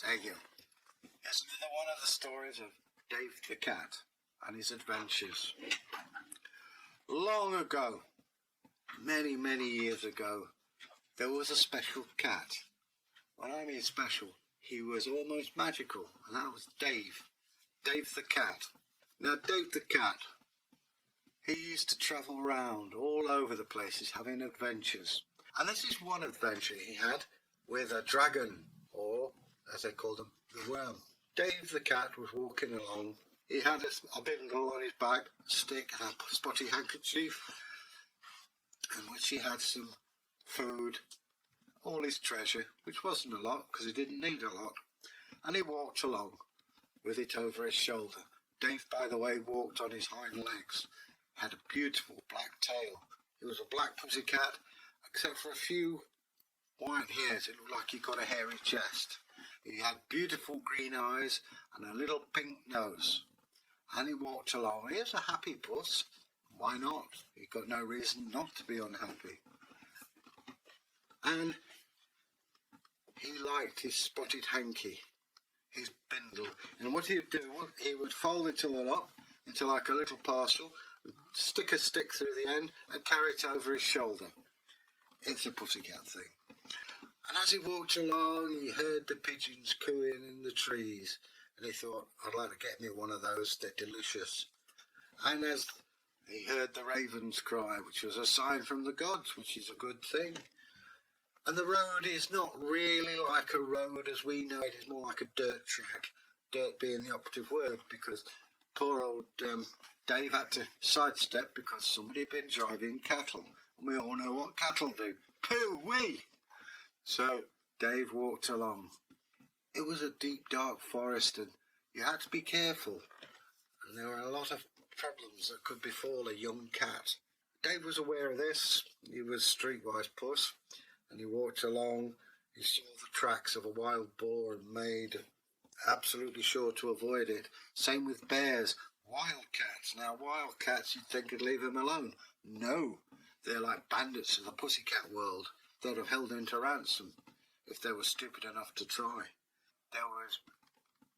It's Egil. It's another one of the stories of Dave the Cat and his adventures. Long ago, many, many years ago, there was a special cat. When I mean special, he was almost magical, and that was Dave. Dave the Cat. Now, Dave the Cat, he used to travel around all over the places having adventures. And this is one adventure he had with a dragon, or as they called him, the worm. Dave the Cat was walking along. He had a bindle on his back, a stick, and a spotty handkerchief, in which he had some food, all his treasure, which wasn't a lot because he didn't need a lot. And he walked along with it over his shoulder. Dave, by the way, walked on his hind legs, had a beautiful black tail. He was a black pussy cat, except for a few white hairs. It looked like he got a hairy chest. He had beautiful green eyes and a little pink nose. And he walked along. He was a happy puss. Why not? He got no reason not to be unhappy. And he liked his spotted hanky, his bindle. And what he would do, he would fold it all up into like a little parcel, stick a stick through the end and carry it over his shoulder. It's a pussycat thing. And as he walked along, he heard the pigeons cooing in the trees, and he thought, I'd like to get me one of those, they're delicious. And as he heard the ravens cry, which was a sign from the gods, which is a good thing. And the road is not really like a road as we know it, is more like a dirt track, dirt being the operative word, because poor old Dave had to sidestep because somebody had been driving cattle. And we all know what cattle do. Pooh-wee! So Dave walked along. It was a deep, dark forest, and you had to be careful. And there were a lot of problems that could befall a young cat. Dave was aware of this. He was streetwise puss, and he walked along. He saw the tracks of a wild boar and made absolutely sure to avoid it. Same with bears. Wildcats. Now, wildcats, you'd think would leave them alone. No, they're like bandits of the pussycat world. They'd have held him to ransom if they were stupid enough to try. There was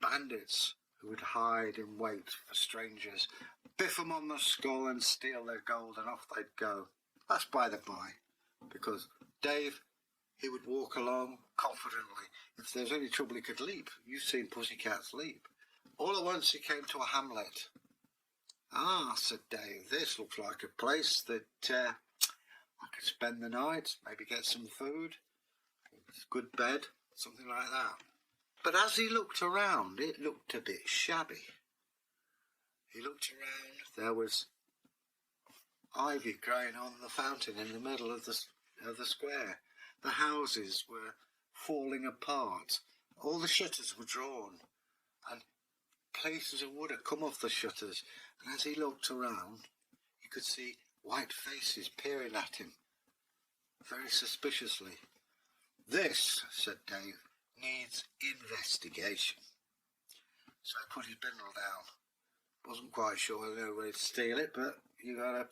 bandits who would hide in wait for strangers, biff them on the skull and steal their gold, and off they'd go. That's by the by, because Dave, he would walk along confidently. If there was any trouble, he could leap. You've seen pussycats leap. All at once he came to a hamlet. Ah, said Dave, this looks like a place that I could spend the night, maybe get some food, a good bed, something like that. But as he looked around, it looked a bit shabby. He looked around, there was ivy growing on the fountain in the middle of the square. The houses were falling apart. All the shutters were drawn, and pieces of wood had come off the shutters. And as he looked around, you could see white faces peering at him, very suspiciously. This, said Dave, needs investigation. So he put his bindle down. Wasn't quite sure he knew where to steal it, but you gotta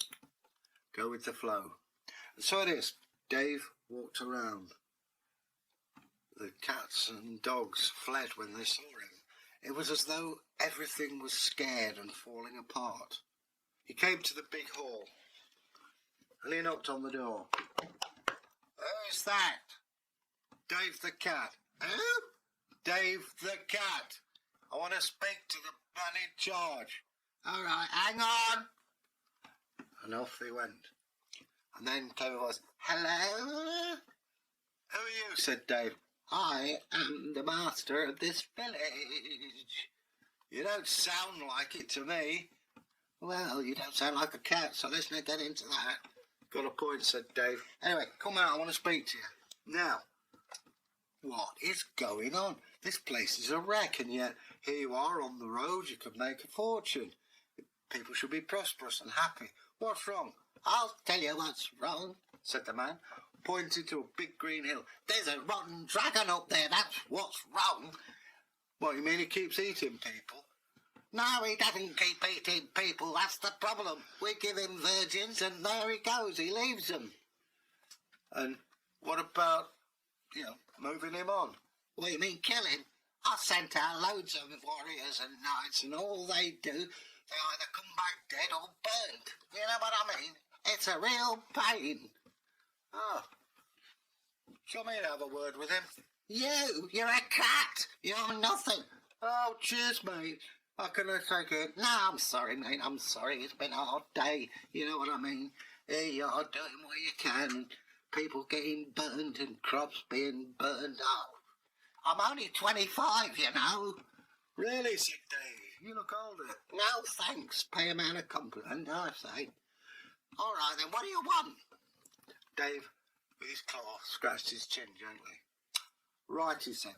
go with the flow. And so it is. Dave walked around. The cats and dogs fled when they saw him. It was as though everything was scared and falling apart. He came to the big hall, and he knocked on the door. Who's that? Dave the Cat. Who? Dave the Cat. I want to speak to the man in charge. All right, hang on. And off he went. And then came a voice, hello? Who are you? Said Dave. I am the master of this village. You don't sound like it to me. Well, you don't sound like a cat, so let's not get into that. Got a point, said Dave. Anyway, come out, I want to speak to you. Now, what is going on? This place is a wreck, and yet here you are on the road. You could make a fortune. People should be prosperous and happy. What's wrong? I'll tell you what's wrong, said the man, pointing to a big green hill. There's a rotten dragon up there, that's what's wrong. What, you mean he keeps eating people? No, he doesn't keep eating people, that's the problem. We give him virgins and there he goes, he leaves them. And what about, moving him on? What, you mean kill him? I sent out loads of warriors and knights, and all they do, they either come back dead or burnt. You know what I mean? It's a real pain. Oh. Do you want me to have a word with him? You're a cat. You're nothing. Oh, cheers, mate. How can I take it? No, I'm sorry, mate. I'm sorry. It's been a hard day. You know what I mean? Here you are doing what you can. People getting burned and crops being burned out. I'm only 25, you know. Really, said Dave. You look older. No, thanks. Pay a man a compliment, I say. All right, then. What do you want? Dave, with his claw, scratched his chin gently. Right, he said.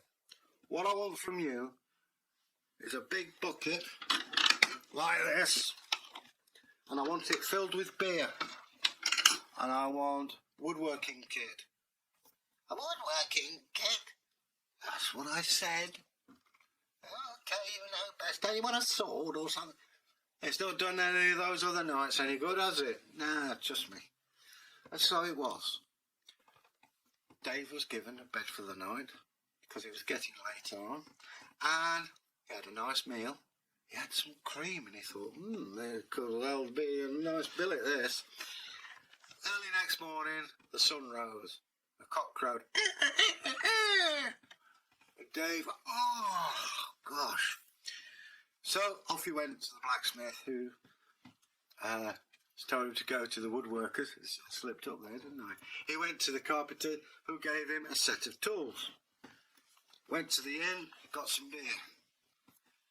What I want from you is a big bucket like this, and I want it filled with beer, and I want woodworking kit. A woodworking kit? That's what I said. Okay, you know best. Don't you want a sword or something? It's not done any of those other nights any good, has it? Nah, trust me. And so it was. Dave was given a bed for the night because it was getting late on, and he had a nice meal. He had some cream, and he thought, there could well be a nice billet, this. Early next morning, the sun rose. A cock crowed. Dave, oh, gosh. So off he went to the blacksmith, who told him to go to the woodworkers. It slipped up there, didn't I? He went to the carpenter, who gave him a set of tools. Went to the inn, got some beer.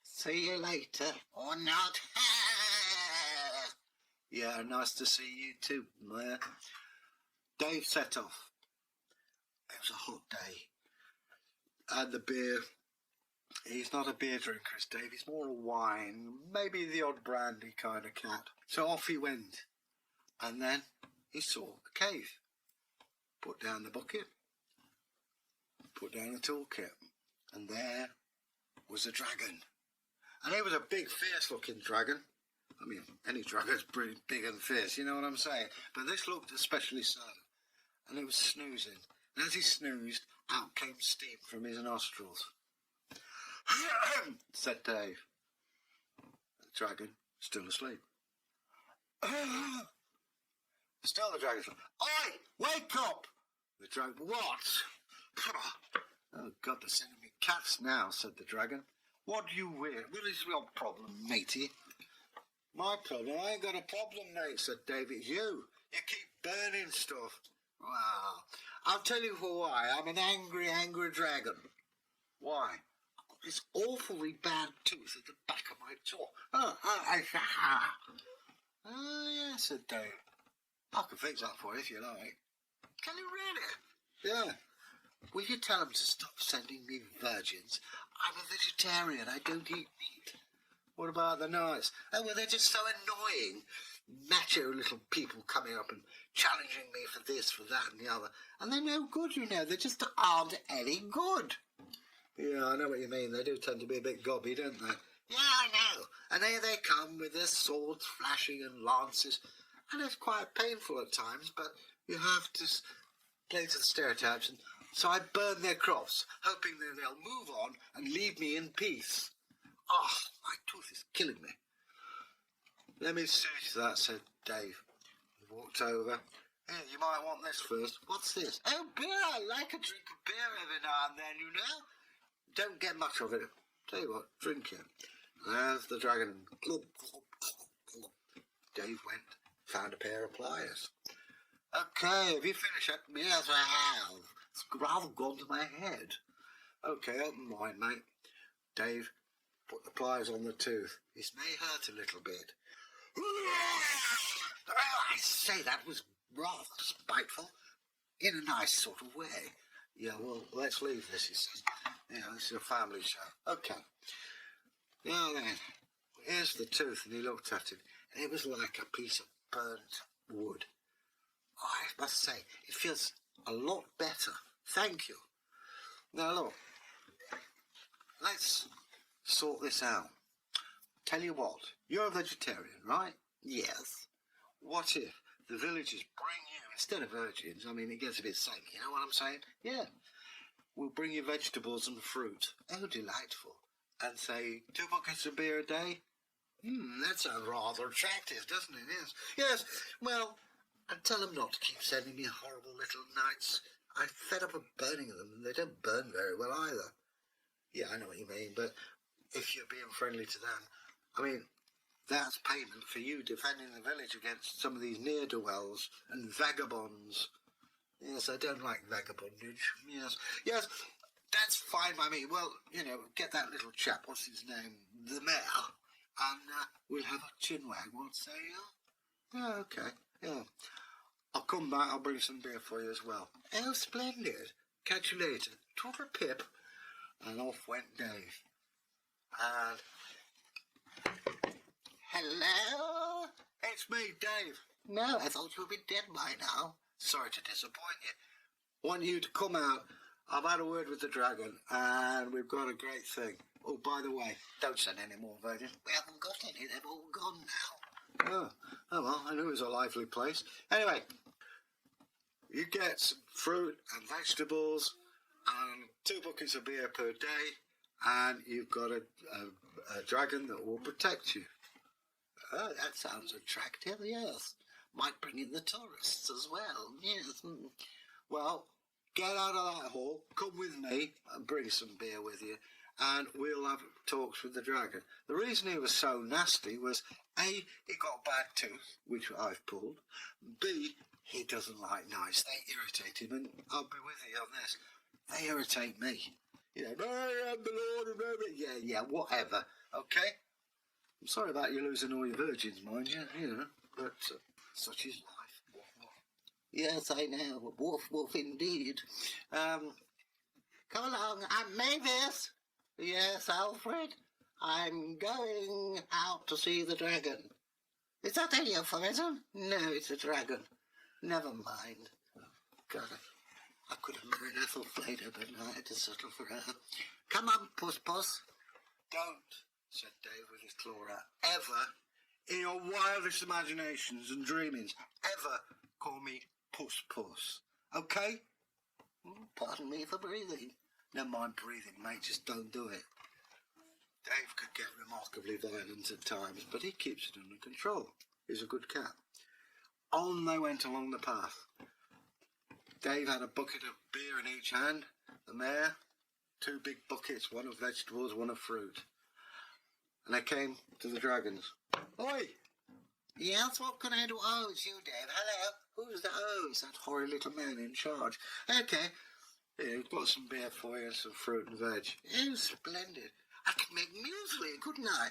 See you later, or not. Yeah, nice to see you too, Maya. Dave set off. It was a hot day. And the beer, he's not a beer drinker, is Dave. He's more a wine, maybe the odd brandy kind of cat. So off he went. And then he saw the cave. Put down the bucket. Put down the toolkit. And there was a dragon. And it was a big, fierce-looking dragon. I mean, any dragon's pretty big and fierce, you know what I'm saying? But this looked especially so. And it was snoozing. And as he snoozed, out came steam from his nostrils. Said Dave. The dragon, still asleep. Still the dragon. Oi, wake up! The dragon, what? Oh, God, they're sending me cats now, said the dragon. What do you wish? What is your problem, matey? My problem? I ain't got a problem, mate, said Dave. It's you. You keep burning stuff. Wow. I'll tell you for why. I'm an angry, angry dragon. Why? I've got this awfully bad tooth at the back of my jaw. Oh, yeah, said Dave. I can fix that for you if you like. Can you really? Yeah. Will you tell them to stop sending me virgins? I'm a vegetarian. I don't eat meat. What about the knights? Oh, well, they're just so annoying. Macho little people coming up and challenging me for this, for that and the other. And they're no good, you know. They just aren't any good. Yeah, I know what you mean. They do tend to be a bit gobby, don't they? Yeah, I know. And here they come with their swords flashing and lances. And it's quite painful at times, but you have to play to the stereotypes. And so I burn their crops, hoping that they'll move on and leave me in peace. Oh, my tooth is killing me. Let me see to that, said Dave. He walked over. Here, you might want this first. What's this? Oh, beer. I like a drink of beer every now and then, you know. Don't get much of it. Tell you what, drink it. There's the dragon. Dave went, found a pair of pliers. Okay, have you finished it? Yes, I have. It's rather gone to my head. Okay, open mine, mate. Dave put the pliers on the tooth. This may hurt a little bit. I say, that was rather spiteful. In a nice sort of way. Yeah, well, let's leave this, he says. Yeah, this is a family show. Okay. Now then, here's the tooth, and he looked at it, and it was like a piece of burnt wood. Oh, I must say, it feels a lot better. Thank you. Now look, let's sort this out. Tell you what, you're a vegetarian, right? Yes. What if the villagers bring you, instead of virgins, I mean, it gets a bit samey, you know what I'm saying? Yeah. we'll bring you vegetables and fruit. Oh, delightful. And say, 2 buckets of beer a day? That sounds rather attractive, doesn't it? Yes. Yes, well, and tell them not to keep sending me horrible little knights. I'm fed up of burning them, and they don't burn very well either. Yeah, I know what you mean, but if you're being friendly to them, I mean, that's payment for you defending the village against some of these ne'er-do-wells and vagabonds. Yes, I don't like vagabondage. Yes, yes, that's fine by me. Well, you know, get that little chap, what's his name, the mayor, and we'll have a chinwag, what say you? Yeah, okay, yeah. I'll come back, I'll bring some beer for you as well. Oh, splendid. Catch you later. Total pip. And off went Dave. And... Hello? It's me, Dave. No, I thought you'd be dead by now. Sorry to disappoint you. Want you to come out. I've had a word with the dragon, and we've got a great thing. Oh, by the way, don't send any more virgins. We haven't got any. They've all gone now. Oh well, I knew it was a lively place. Anyway, you get some fruit and vegetables and 2 buckets of beer per day, and you've got a dragon that will protect you. Oh, that sounds attractive, yes. Might bring in the tourists as well, yes. Well, get out of that hall, come with me, and bring some beer with you, and we'll have talks with the dragon. The reason he was so nasty was, A, he got a bad tooth, which I've pulled. B, he doesn't like knights. They irritate him, and I'll be with you on this. They irritate me. You know, I am the Lord of everything. Yeah, whatever, okay? I'm sorry about you losing all your virgins, mind you, you know, but such is life. Yes, I know. Woof, woof, indeed. Come along, I'm Mavis. Yes, Alfred. I'm going out to see the dragon. Is that a euphemism? No, it's a dragon. Never mind. God, I could have married Ethelflaed, but I had to settle for her. Come on, Puss Puss. Don't, said Dave with his claw out, ever, in your wildest imaginations and dreamings, ever call me Puss Puss. Okay? Pardon me for breathing. Never mind breathing, mate, just don't do it. Dave could get remarkably violent at times, but he keeps it under control. He's a good cat. On they went along the path. Dave had a bucket of beer in each hand, the mare, 2 big buckets, one of vegetables, one of fruit. And they came to the dragons. Oi! Yes, what can I do? Oh, it's you, Dave. Hello. Who's that? Oh, it's that horrid little man in charge. Okay. Here, we've got some beer for you and some fruit and veg. Oh, splendid. I could make muesli, couldn't I?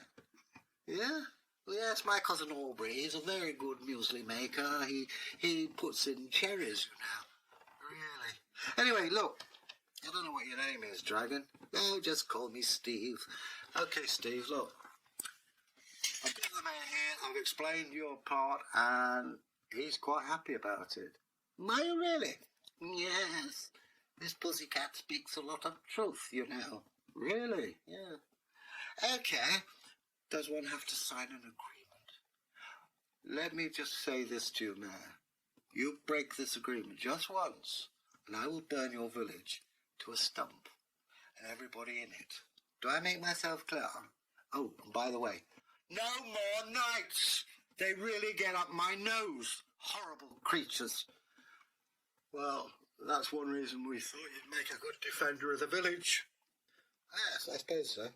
Yeah? Well, yes, my cousin Aubrey, he's a very good muesli maker. He puts in cherries, you know. Really. Anyway, look. I don't know what your name is, Dragon. Oh, just call me Steve. Okay, Steve, look. I've got the man here, I've explained your part, and he's quite happy about it. Are you really? Yes. This pussycat speaks a lot of truth, you know. Really? Yeah. Okay. Does one have to sign an agreement? Let me just say this to you, Mayor. You break this agreement just once, and I will burn your village to a stump, and everybody in it. Do I make myself clear? Oh, and by the way, no more knights! They really get up my nose. Horrible creatures. Well, that's one reason we thought you'd make a good defender of the village. Yes, I suppose so.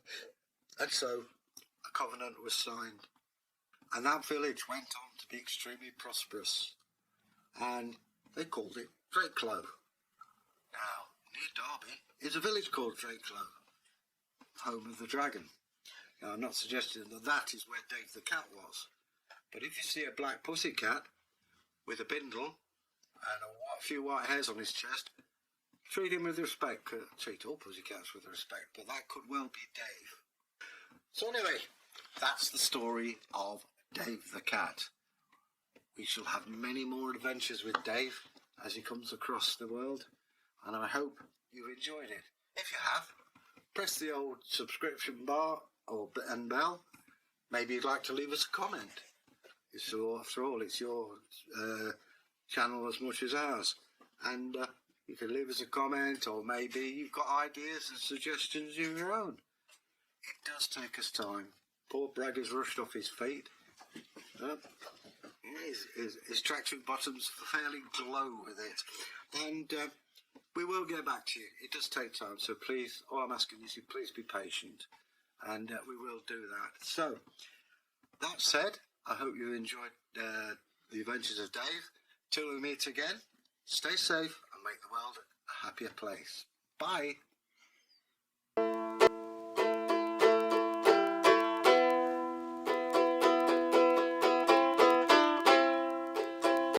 And so, a covenant was signed. And that village went on to be extremely prosperous. And they called it Drakelow. Now, near Derby is a village called Drakelow, home of the dragon. Now, I'm not suggesting that that is where Dave the cat was. But if you see a black pussy cat with a bindle and a few white hairs on his chest, treat him with respect. Treat all pussycats with respect, but that could well be Dave. So anyway, that's the story of Dave the cat. We shall have many more adventures with Dave as he comes across the world, and I hope you've enjoyed it. If you have, press the old subscription bar and bell. Maybe you'd like to leave us a comment. So after all, it's your channel as much as ours. And You can leave us a comment, or maybe you've got ideas and suggestions of your own. It does take us time. Poor Bragi's rushed off his feet. His tracksuit bottoms fairly glow with it. And we will get back to you. It does take time, so please, all I'm asking is you please be patient. And we will do that. So, that said, I hope you enjoyed the adventures of Dave. Till we meet again, stay safe and make the world a happier place. Bye.